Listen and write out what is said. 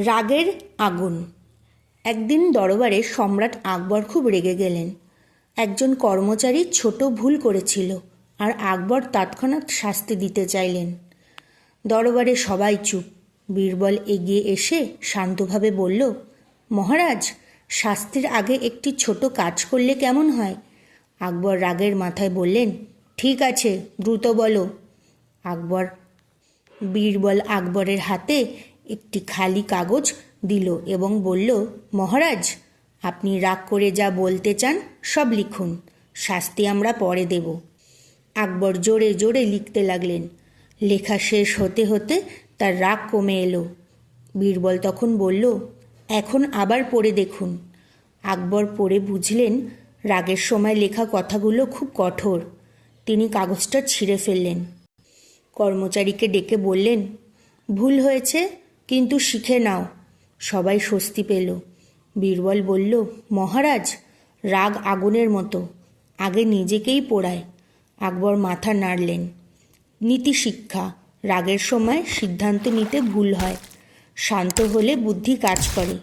রাগের আগুন। একদিন দরবারে সম্রাট আকবর খুব রেগে গেলেন। একজন কর্মচারী ছোট ভুল করেছিল আর আকবর তৎক্ষণাৎ শাস্তি দিতে চাইলেন। দরবারে সবাই চুপ। বীরবল এগিয়ে এসে শান্তভাবে বলল, মহারাজ, শাস্তির আগে একটি ছোট কাজ করলে কেমন হয়? আকবর রাগের মাথায় বললেন, ঠিক আছে, দ্রুত বলো। বীরবল আকবরের হাতে একটি খালি কাগজ দিল এবং বলল, মহারাজ, আপনি রাগ করে যা বলতে চান সব লিখুন, শাস্তি আমরা পরে দেব। আকবর জোরে জোরে লিখতে লাগলেন। লেখা শেষ হতে হতে তার রাগ কমে এলো। বীরবল তখন বলল, এখন আবার পড়ে দেখুন। আকবর পড়ে বুঝলেন রাগের সময় লেখা কথাগুলো খুব কঠোর। তিনি কাগজটা ছিঁড়ে ফেললেন। কর্মচারীকে ডেকে বললেন, ভুল হয়েছে, কিন্তু শিখে নাও। সবাই স্বস্তি পেল। বীরবল বলল, মহারাজ, রাগ আগুনের মতো, আগে নিজেকেই পোড়ায়। আকবর মাথা নাড়লেন। নীতি শিক্ষা, রাগের সময় সিদ্ধান্ত নিতে ভুল হয়, শান্ত হলে বুদ্ধি কাজ করে।